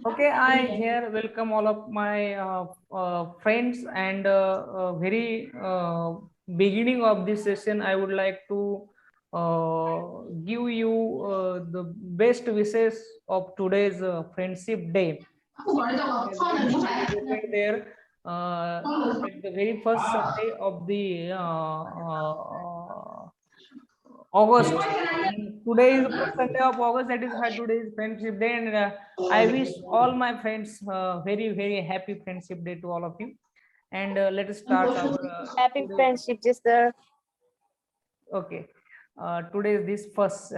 Okay, I here welcome all of my friends, and very beginning of this session, I would like to give you the best wishes of today's Friendship Day. Has been celebrated there at the very first Sunday of the August. And today is the first Sunday of August. That is why today is Friendship Day, and I wish all my friends very happy Friendship Day to all of you. And let us start our Happy today. friendship, sister. Okay, today is this first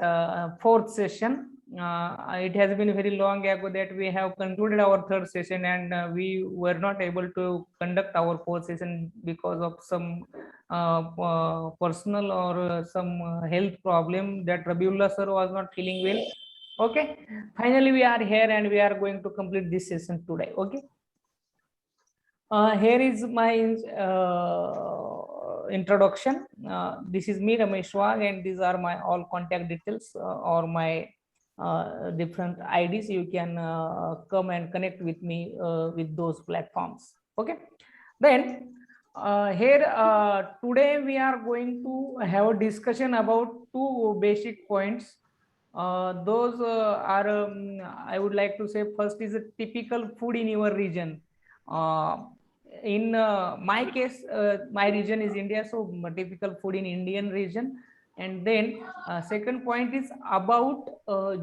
fourth session. It has been very long ago that we have concluded our third session, and we were not able to conduct our fourth session because of some personal or some health problem that Rabiullah sir was not feeling well. Okay, finally we are here and we are going to complete this session today. Okay. Here is my introduction. This is me, Ramesh Wag, and these are my all contact details or my different IDs. You can come and connect with me with those platforms. Okay. Then here today we are going to have a discussion about two basic points. Those are I would like to say, first is a typical food in your region. In my case, my region is India, so typical food in Indian region. And then second point is about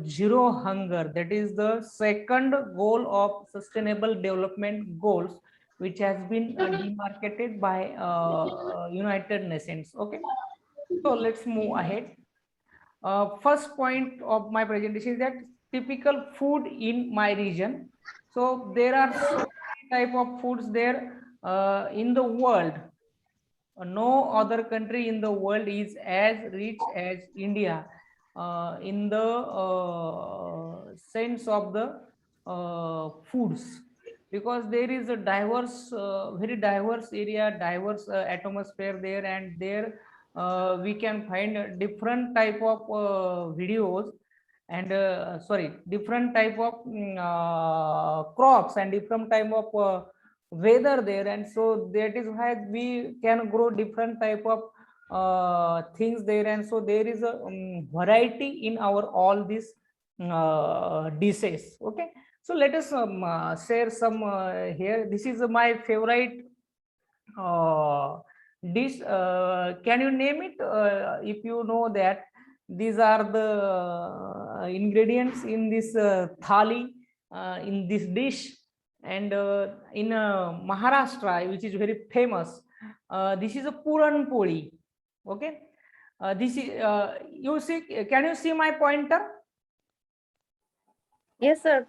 zero hunger. That is the second goal of sustainable development goals, which has been demarcated by United Nations. Okay, so let's move ahead. First point of my presentation is that typical food in my region. So there are so many type of foods there in the world. No other country in the world is as rich as India in the sense of the foods, because there is a diverse, very diverse area, diverse atmosphere there, and there we can find different type of videos and sorry, different type of crops and different type of weather there, and so that is why we can grow different type of things there, and so there is a variety in our all these dishes. Okay, so let us share some here. This is my favorite dish. Can you name it if you know that? These are the ingredients in this thali, in this dish. And in Maharashtra, which is very famous, this is a puran poli. Okay, this is you see, can you see my pointer? Yes, sir.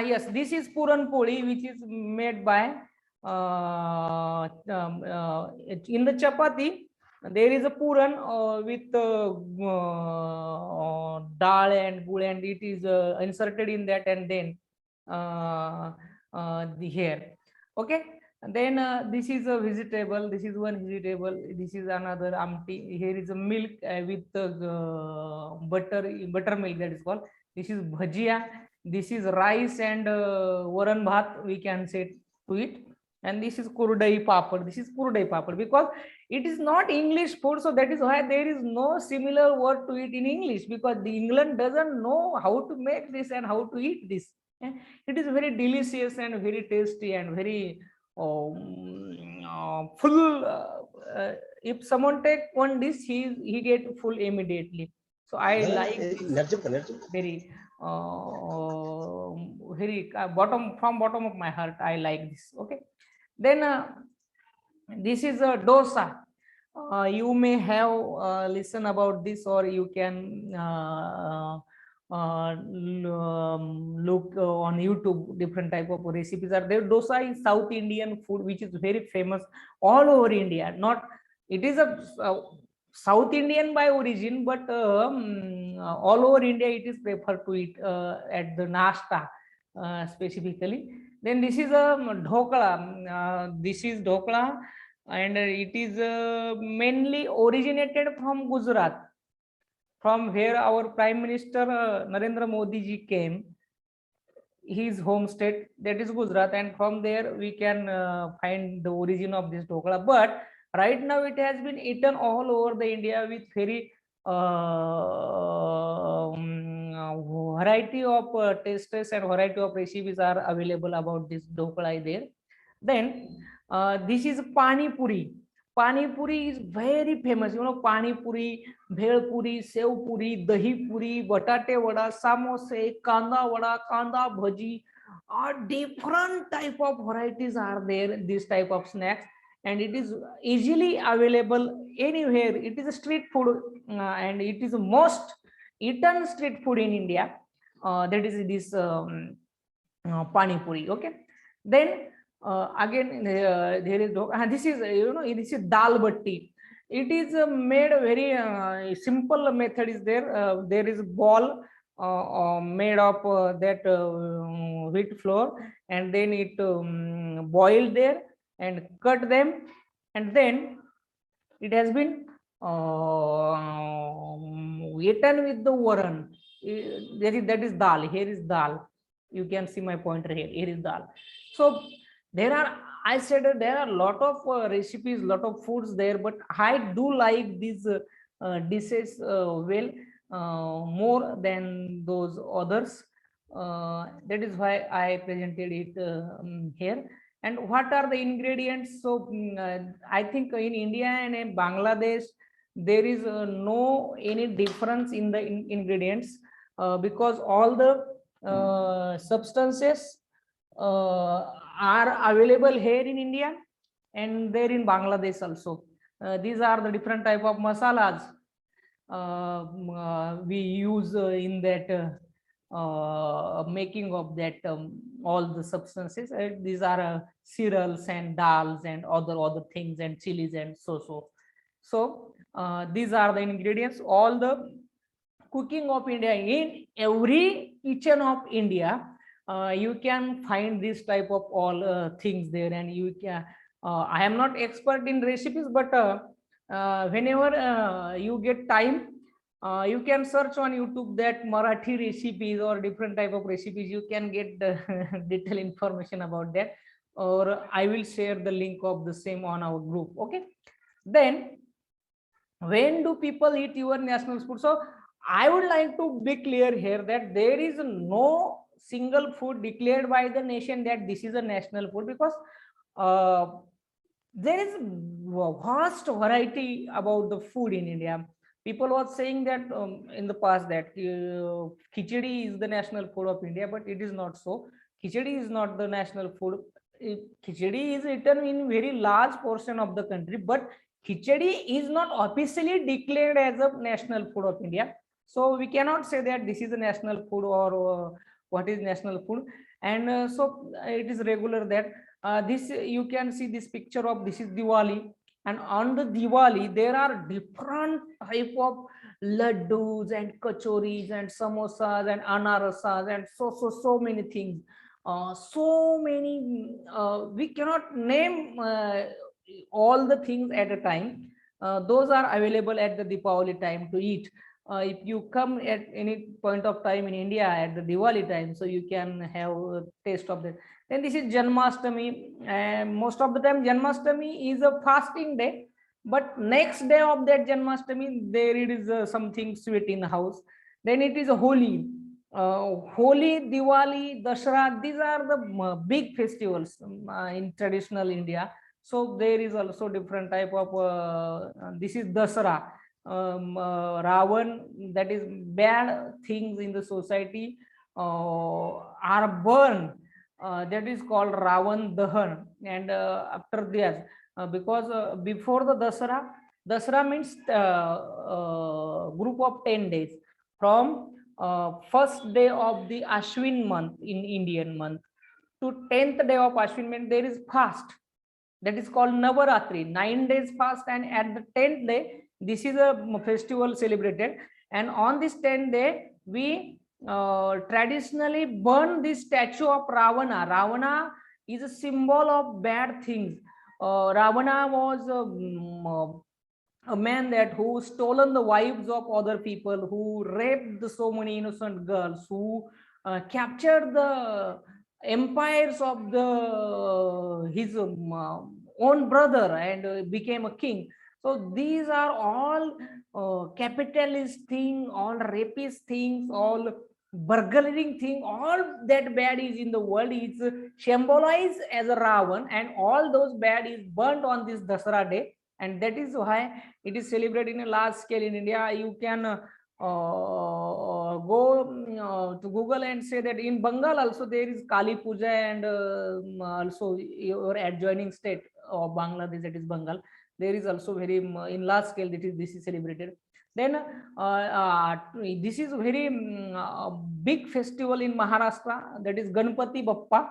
Yes, this is puran poli, which is made by in the chapati. There is a puran with dal and gul, and it is inserted in that, and then the hair. Okay, and then this is a vegetable. This is one vegetable. This is another amti. Here is a milk with buttermilk, that is called. This is bhajia. This is rice and varan bhat, we can say to it. And this is kurdai papad. This is kurdai papad because it is not English food, so that is why there is no similar word to it in English, because the England doesn't know how to make this and how to eat this. It is very delicious and very tasty and very full. If someone take one dish, he get full immediately. So I like very very bottom, from bottom of my heart, I like this. Okay, then this is a dosa. You may have listen about this, or you can look on YouTube. Different type of recipes are there. Dosa is South Indian food which is very famous all over India. Not, it is a South Indian by origin, but all over India it is preferred to eat at the nasta specifically. Then this is a dhokla. This is dhokla. and it is mainly originated from Gujarat, from where our Prime Minister Narendra Modi ji came. His home state, that is Gujarat, and from there we can find the origin of this dokla. But right now it has been eaten all over the India with very variety of tastes and variety of recipes are available about this dokla there. Then this is pani puri. Pani puri is very famous. You know, pani puri, bhel puri, sev puri, dahi puri, batate vada, samosa, kanda vada, kanda bhaji. Different type of varieties are there. This type of snacks, and it is easily available anywhere. It is a street food, and it is the most eaten street food in India. That is this pani puri. Okay, then again there is this is this is dal batti. It is made very simple method is there. There is ball made of that wheat flour, and then it boiled there and cut them, and then it has been eaten with the waran. That is dal. Here is dal. You can see my pointer here. Here is dal. So there are, I said there are a lot of recipes, lot of foods there, but I do like these dishes well more than those others. That is why I presented it here. And what are the ingredients? So I think in India and in Bangladesh there is no any difference in the ingredients because all the substances are available here in India and there in Bangladesh also. These are the different type of masalas we use in that making of that all the substances. These are cereals and dals and other things and chilies and so these are the ingredients. All the cooking of India, in every kitchen of India you can find this type of all things there, and you can I am not expert in recipes, but whenever you get time, you can search on YouTube that Marathi recipes or different type of recipes. You can get the detailed information about that, or I will share the link of the same on our group. Okay. Then when do people eat your national food? So I would like to be clear here that there is no single food declared by the nation that this is a national food, because uh, there is vast variety about the food in India. People were saying that in the past that khichdi is the national food of India, but it is not so. Khichdi is not the national food. Khichdi is eaten in very large portion of the country, but khichdi is not officially declared as a national food of India. So we cannot say that this is a national food or what is national food. And so it is regular that this you can see this picture of this is Diwali, and on the Diwali there are different type of laddus and kachoris and samosas and anarasas and so many things. So many we cannot name all the things at a time. Those are available at the Diwali time to eat. If you come at any point of time in India at the Diwali time, so you can have a taste of that. Then this is Janmashtami, and most of the time Janmashtami is a fasting day, but next day of that Janmashtami there it is something sweet in the house. Then it is a Holi. Holi, Diwali, Dashera, these are the big festivals in traditional India. So there is also different type of this is Dasara. Ravan, that is bad things in the society are burned. That is called Ravan Dahan. And after this, because before the Dasara, Dasara means group of 10 days from first day of the Ashwin month in Indian month to 10th day of Ashwin month, there is fast. That is called Navaratri, 9 days fast, and at the 10th day, this is a festival celebrated. And on this 10th day, we traditionally burn this statue of Ravana. Ravana is a symbol of bad things. Ravana was a man that who stolen the wives of other people, who raped so many innocent girls, who captured the empires of the his own brother and became a king. So these are all capitalist thing, all rapist things, all burglaring thing, all that bad is in the world is symbolized as a Ravan, and all those bad is burnt on this Dasara day, and that is why it is celebrated in a large scale in India. You can go to Google and say that in Bengal also there is Kali Puja, and also your adjoining state of Bangladesh, that is Bengal, there is also very in large scale this is celebrated. Then this is very big festival in Maharashtra, that is Ganpati Bappa.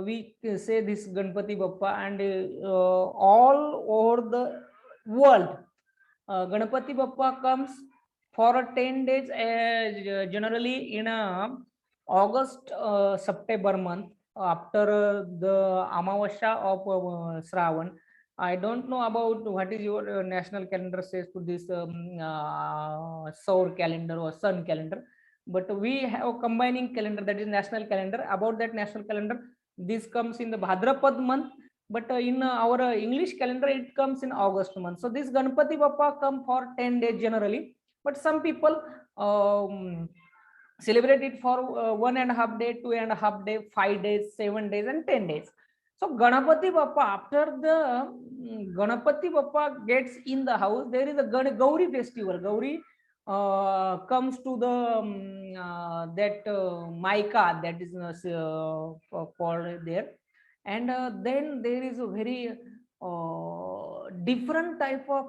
We say this Ganpati Bappa, and all over the world Ganpati Bappa comes for 10 days, generally in August September month, after the Amavasya of Shravan. I don't know about what is your national calendar says to this solar calendar or sun calendar, but we have a combining calendar, that is national calendar. About that national calendar, this comes in the Bhadrapad month, but in our English calendar it comes in August month. So this Ganpati Bappa come for 10 days generally, but some people celebrate it for 1.5 day, 2.5 day, 5 days, 7 days, and 10 days. So Ganapati Bappa, after the Ganapati Bappa gets in the house, there is a Gauri festival. Gauri comes to the that Maika, that is called there, and then there is a very different type of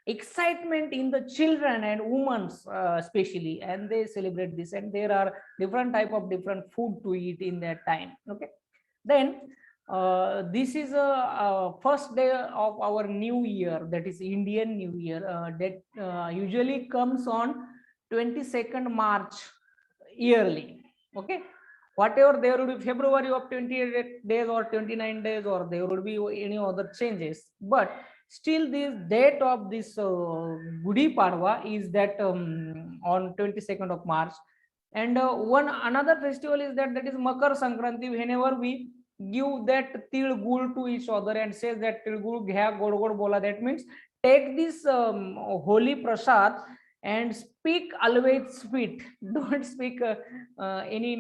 excitement in the children and women especially, and they celebrate this, and there are different type of different food to eat in that time. Okay, then this is a first day of our new year, that is Indian New Year, that usually comes on 22nd March yearly. Okay, whatever there will be February of 28 days or 29 days, or there will be any other changes, but still this date of this Gudi Padwa is that on 22nd of March. And one another festival is that is Makar Sankranti. Whenever we give that til gul to each other and says that til gul ghya god god bola, that means take this holy prasad and speak always sweet. Don't speak any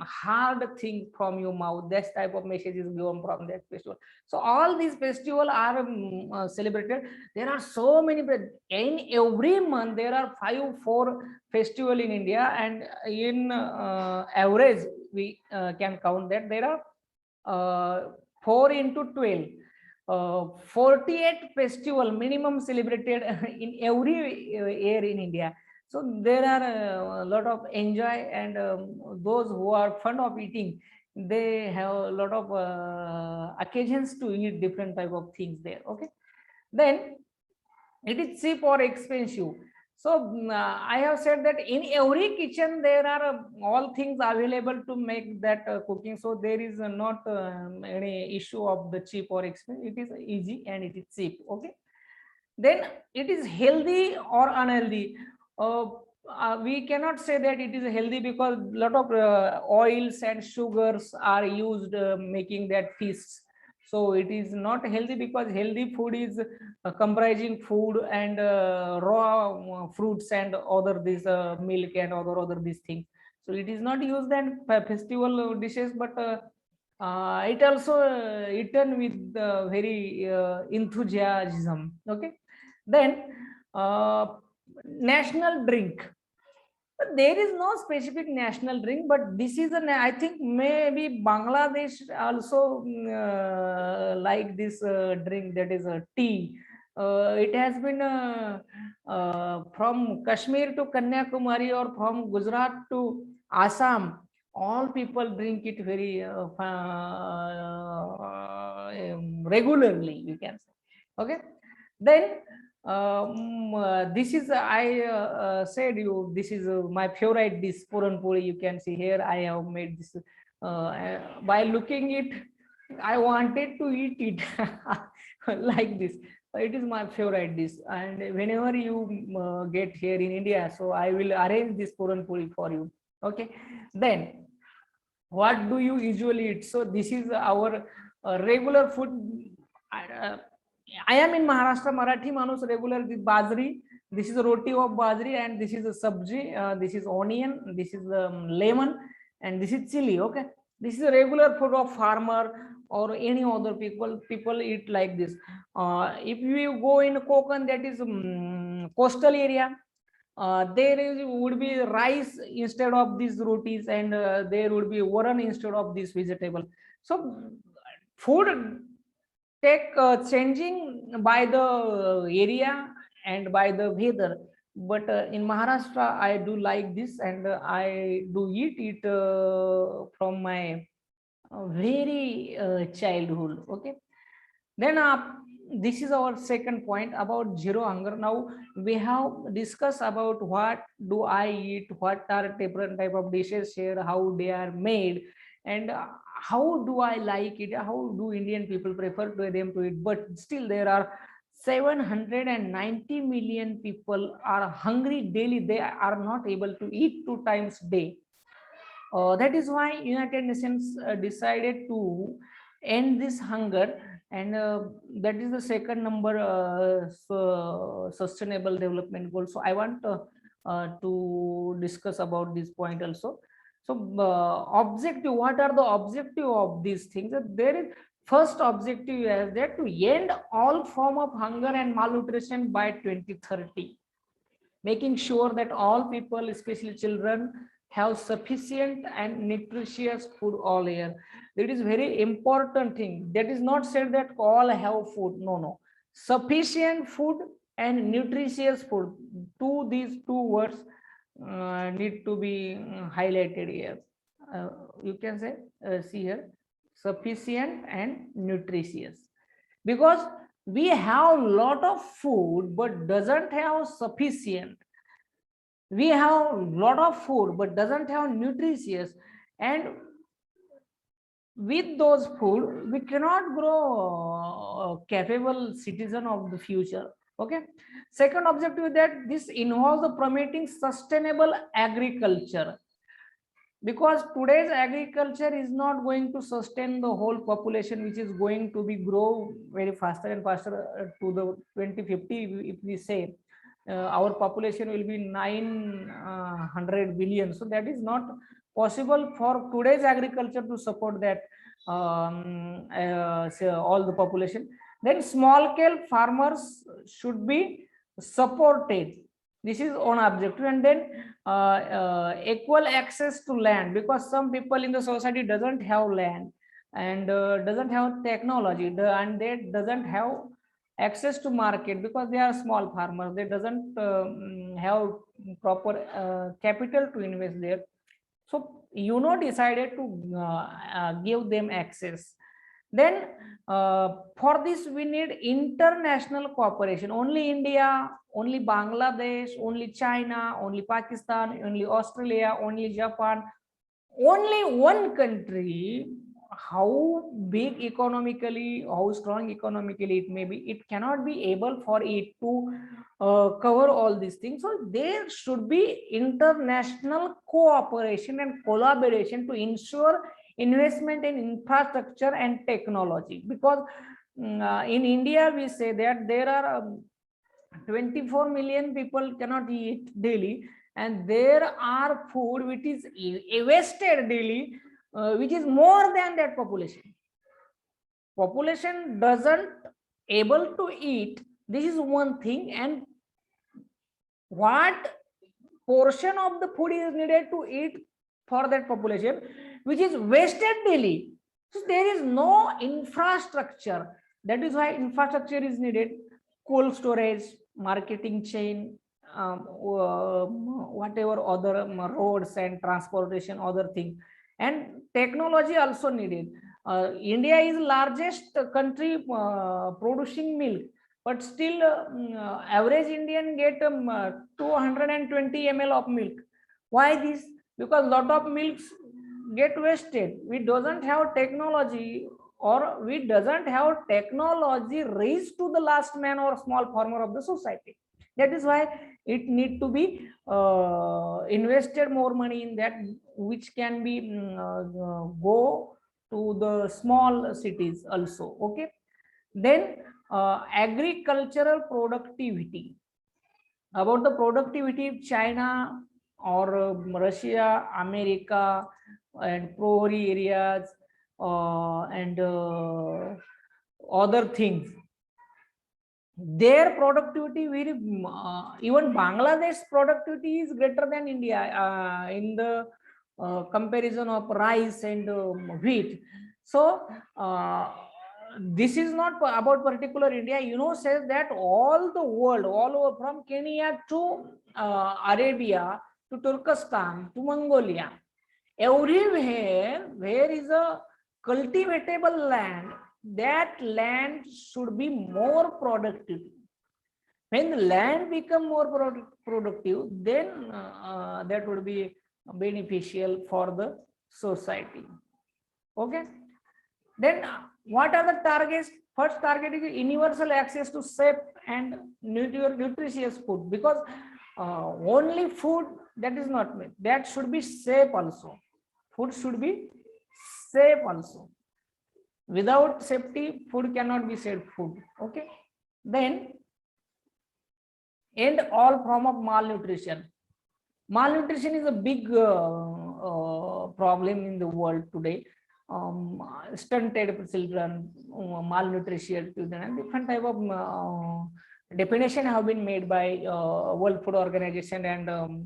hard thing from your mouth. That type of message is given from that festival. So all these festivals are celebrated. There are so many, in every month there are 5-4 festival in India, and in average we can count that there are 4 into 12, 48 festival minimum celebrated in every year in India. So there are a lot of enjoy, and those who are fond of eating, they have a lot of occasions to eat different type of things there. Okay, then it is cheap or expensive. So I have said that in every kitchen there are all things available to make that cooking. So there is not any issue of the cheap or expensive. It is easy and it is cheap. Okay. Then it is healthy or unhealthy. We cannot say that it is healthy because a lot of oils and sugars are used making that feast. So it is not healthy, because healthy food is comprising food and raw fruits and other this milk and other these things. So it is not used in festival dishes, but it also eaten with very enthusiasm. Okay, then national drink. But there is no specific national drink, but this is an, I think maybe Bangladesh also like this drink, that is a tea. It has been from Kashmir to Kanyakumari or from Gujarat to Assam. All people drink it very regularly, we can say. Okay, then this is I said you, this is my favorite dish, puran puri. You can see here I have made this by looking it, I wanted to eat it like this. It is my favorite dish, and whenever you get here in India, so I will arrange this puran puri for you. Okay, then what do you usually eat? So this is our regular food. I, uh, I am in Maharashtra. Marathi manus regular this bajri. This is a roti of bajri, and this is a sabji. This is onion. This is lemon, and this is chili. Okay, this is a regular food of farmer or any other people. People eat like this. If you go in Konkan, that is coastal area, would be rice instead of these rotis, and there would be varan instead of this vegetable. So food take changing by the area and by the weather, but in Maharashtra I do like this, and I do eat it from my very childhood. Okay, then this is our second point about zero hunger. Now we have discussed about what do I eat, what are different type of dishes here, how they are made, and how do I like it, how do Indian people prefer to them to eat. But still there are 790 million people are hungry daily. They are not able to eat 2 times day. That is why United Nations decided to end this hunger, and that is the second number sustainable development goal. So I want to discuss about this point also. So objective, what are the objective of these things? There is first objective is that to end all form of hunger and malnutrition by 2030, making sure that all people, especially children, have sufficient and nutritious food all year. That is very important thing. That is not said that all have food. No, no. Sufficient food and nutritious food. These two words need to be highlighted here. You can say, see here, sufficient and nutritious. Because we have lot of food but doesn't have sufficient. We have lot of food but doesn't have nutritious, and with those food we cannot grow capable citizen of the future. Okay, second objective is that this involves the promoting sustainable agriculture, because today's agriculture is not going to sustain the whole population, which is going to be grow very faster and faster to the 2050. If we say our population will be 900 billion, so that is not possible for today's agriculture to support that all the population. Then small scale farmers should be supported. This is one objective. And then equal access to land, because some people in the society doesn't have land, and doesn't have technology, and they doesn't have access to market because they are small farmers. They doesn't have proper capital to invest there. So decided to give them access. Then for this we need international cooperation. Only India, only Bangladesh, only China, only Pakistan, only Australia, only Japan, only one country, how big economically, how strong economically it may be, it cannot be able for it to cover all these things. So there should be international cooperation and collaboration to ensure investment in infrastructure and technology. Because in India we say that there are 24 million people cannot eat daily, and there are food which is wasted daily, which is more than that population. Population doesn't able to eat. This is one thing. And what portion of the food is needed to eat for that population, which is wasted daily. So there is no infrastructure. That is why infrastructure is needed. Cold storage, marketing chain, whatever other roads and transportation, other thing, and technology also needed. India is largest country producing milk, but still average Indian get 220 ml of milk. Why this? Because lot of milks get wasted. We doesn't have technology or we doesn't have technology reach to the last man or small farmer of the society. That is why it need to be invested more money in that, which can be go to the small cities also. Okay, then agricultural productivity. About the productivity, China or Russia, America, and poor areas, and other things, their productivity very even Bangladesh productivity is greater than India in the comparison of rice and wheat. So this is not about particular India. Says that all the world, all over from Kenya to Arabia to Turkestan to Mongolia, everywhere where is a cultivatable land, that land should be more productive. When the land become more productive, then that would be beneficial for the society. Okay, then what are the targets? First target is universal access to safe and nutritious food, because only food, that is not meant, that should be safe also. Food should be safe also. Without safety, food cannot be said food. Okay, then end all form of malnutrition. Malnutrition is a big problem in the world today. Stunted children, malnutrition children, and different type of definition have been made by World Food Organization and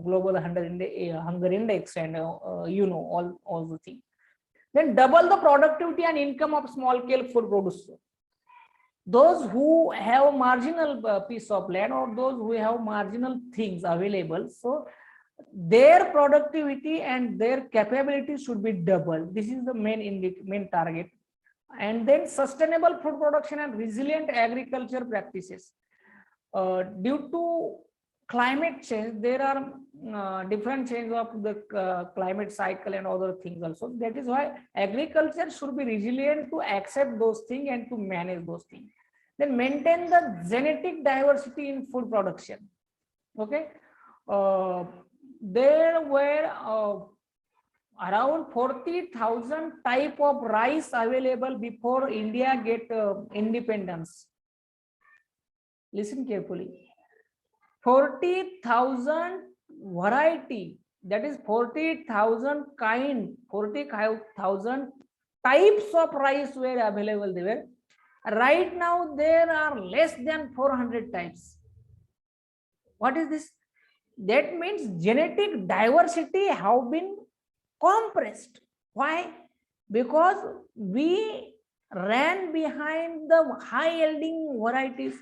Global Hunger Index, and all the things. Then double the productivity and income of small scale food producers. Those who have marginal piece of land, or those who have marginal things available, so their productivity and their capability should be doubled. This is the main target. And then sustainable food production and resilient agriculture practices. Due to climate change, there are different change of the climate cycle and other things also. That is why agriculture should be resilient to accept those things and to manage those things. Then maintain the genetic diversity in food production. Okay, there were around 40,000 type of rice available before India get independence. Listen carefully. 40,000 variety, that is 40,000 kind, 40,000 types of rice were available there. Right now there are less than 400 types. What is this? That means genetic diversity have been compressed. Why? Because we ran behind the high yielding varieties,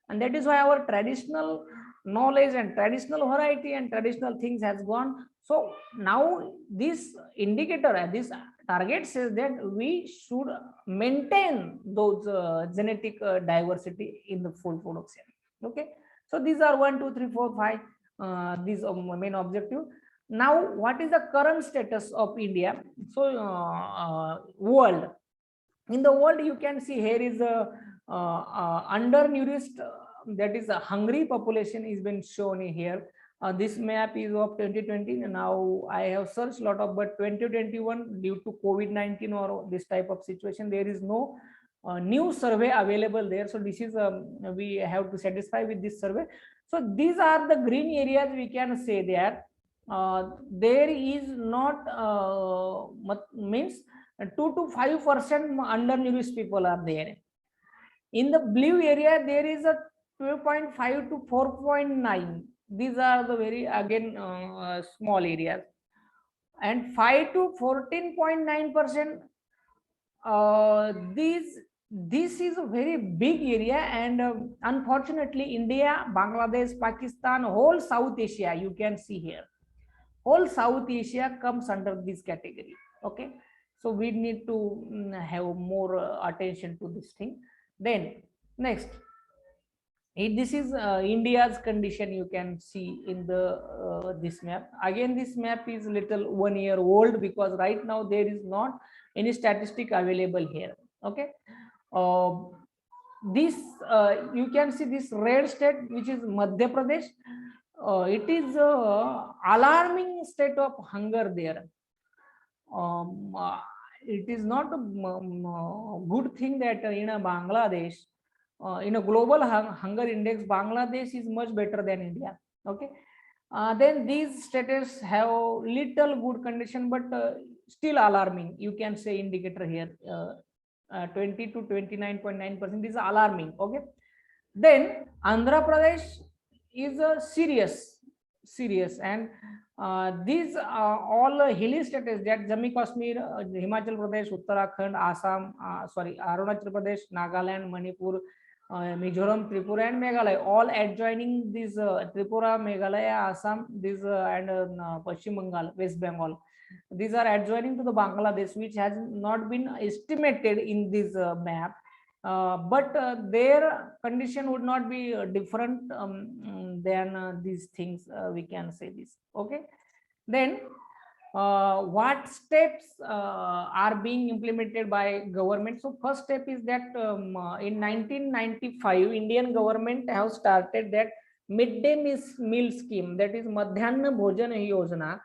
and that is why our traditional knowledge and traditional variety and traditional things has gone. So now this indicator, this target says that we should maintain those genetic diversity in the food production. Okay, so these are 1, 2, 3, 4, 5 these main objective. Now what is the current status of India? So world, in the world you can see here is a undernourished, that is a hungry population is been shown here. This map is of 2020. Now I have searched a lot of, but 2021 due to COVID-19 or this type of situation, there is no new survey available there. So this is we have to satisfy with this survey. So these are the green areas. We can say that there is not means 2 to 5% undernourished people are there. In the blue area there is a 12.5 to 4.9. These are the very again small areas, and 5 to 14.9%. This is a very big area, and unfortunately India, Bangladesh, Pakistan, whole South Asia, you can see here, whole South Asia comes under this category. Okay, so we need to have more attention to this thing. Then next, this is India's condition. You can see in the this map. Again, this map is little 1 year old, because right now there is not any statistic available here. Okay, this you can see this red state, which is Madhya Pradesh. It is alarming state of hunger there. It is not a good thing that in a Bangladesh, in a global hunger index, Bangladesh is much better than India. Okay, then these states have little good condition, but still alarming. You can say indicator here, 20 to 29.9% is alarming. Okay, then Andhra Pradesh is a serious, and these are all hilly states, that Jammu Kashmir, Himachal Pradesh, Uttarakhand, Assam, Arunachal Pradesh, Nagaland, Manipur, Mizoram, Tripura, and Meghalaya, all adjoining this Tripura, Meghalaya, Assam, this and Pashchim Bengal, West Bengal. These are adjoining to the Bangladesh, which has not been estimated in this map. But their condition would not be different than these things. We can say this. Okay, then what steps are being implemented by government? So first step is that in 1995 Indian government have started that midday meal scheme, that is Madhyana Bhojan Yojana.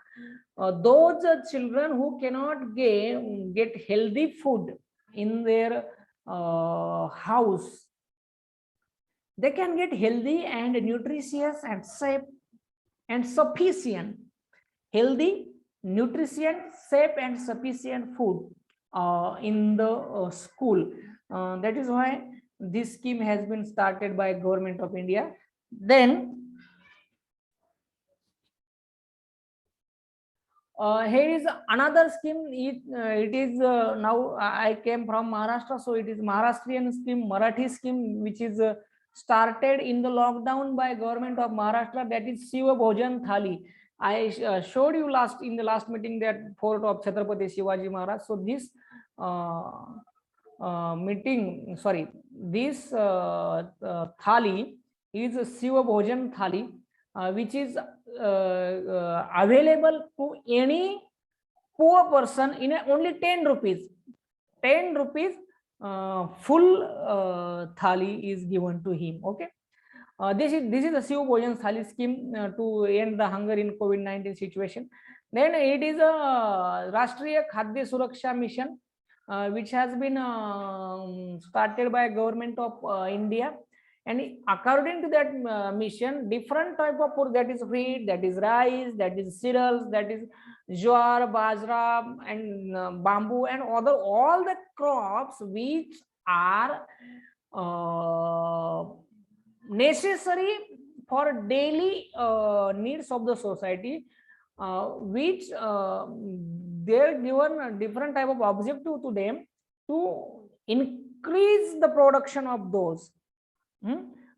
Those children who cannot get healthy food in their house, they can get healthy and nutritious and safe and sufficient, healthy, nutritious, safe and sufficient food in the school. That is why this scheme has been started by Government of India. Then here is another scheme. It is now I came from Maharashtra, so it is Maharashtrian scheme, Marathi scheme, which is started in the lockdown by Government of Maharashtra. That is Shiva Bhojan Thali. I showed you in the last meeting that fort of Chhatrapati Shivaji Maharaj. So this this thali is a Shiva Bhojan Thali, which is available to any poor person in only 10 rupees. 10 rupees full thali is given to him. Okay, this is the Shiva Bhojan Thali scheme to end the hunger in COVID-19 situation. Then it is a Rashtriya Khadya Suraksha Mission, which has been started by Government of India. And according to that mission, different type of food, that is wheat, that is rice, that is cereals, that is jowar, bajra, and bamboo, and all the crops which are necessary for daily needs of the society, which they're given a different type of objective to them to increase the production of those.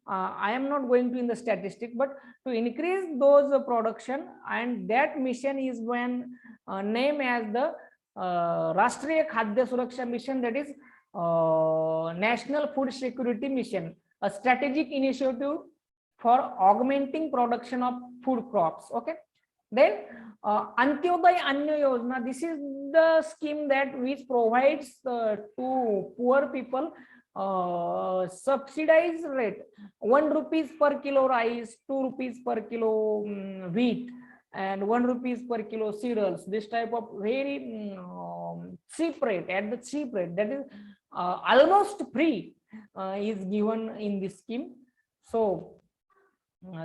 I am not going to in the statistic, but to increase those production, and that mission is when named as the Rashtriya Khadya Suraksha Mission, that is National Food Security Mission, a strategic initiative for augmenting production of food crops. Okay, then Antyodaya Anna Yojana, this is the scheme that which provides to poor people subsidized rate, 1 rupees per kilo rice, 2 rupees per kilo wheat, and 1 rupees per kilo cereals. This type of very cheap rate, at the cheap rate, that is almost free, is given in this scheme. So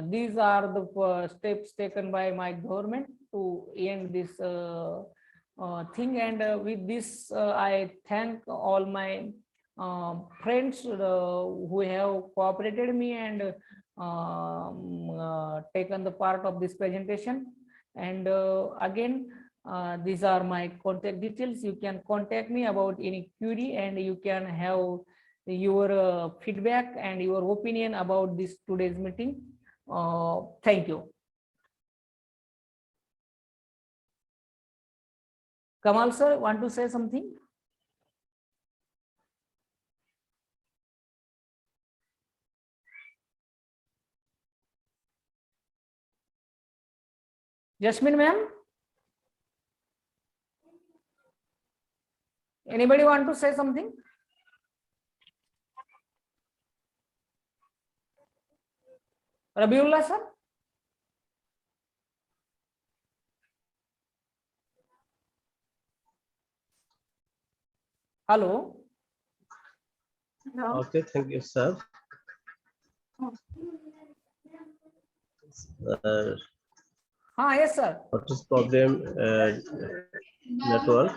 these are the steps taken by my government to end this thing. And with this, I thank all my friends who have cooperated me and taken the part of this presentation. And again, these are my contact details. You can contact me about any query, and you can have your feedback and your opinion about this today's meeting. Thank you. Kamal sir, want to say something? Jasmine ma'am? Anybody want to say something? Rabiullah sir? Hello? Okay, thank you, sir. Yes, sir. What is problem? Network.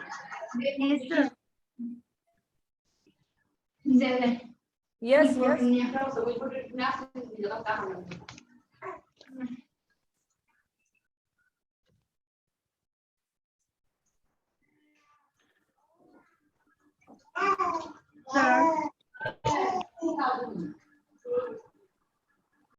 Yes, yes.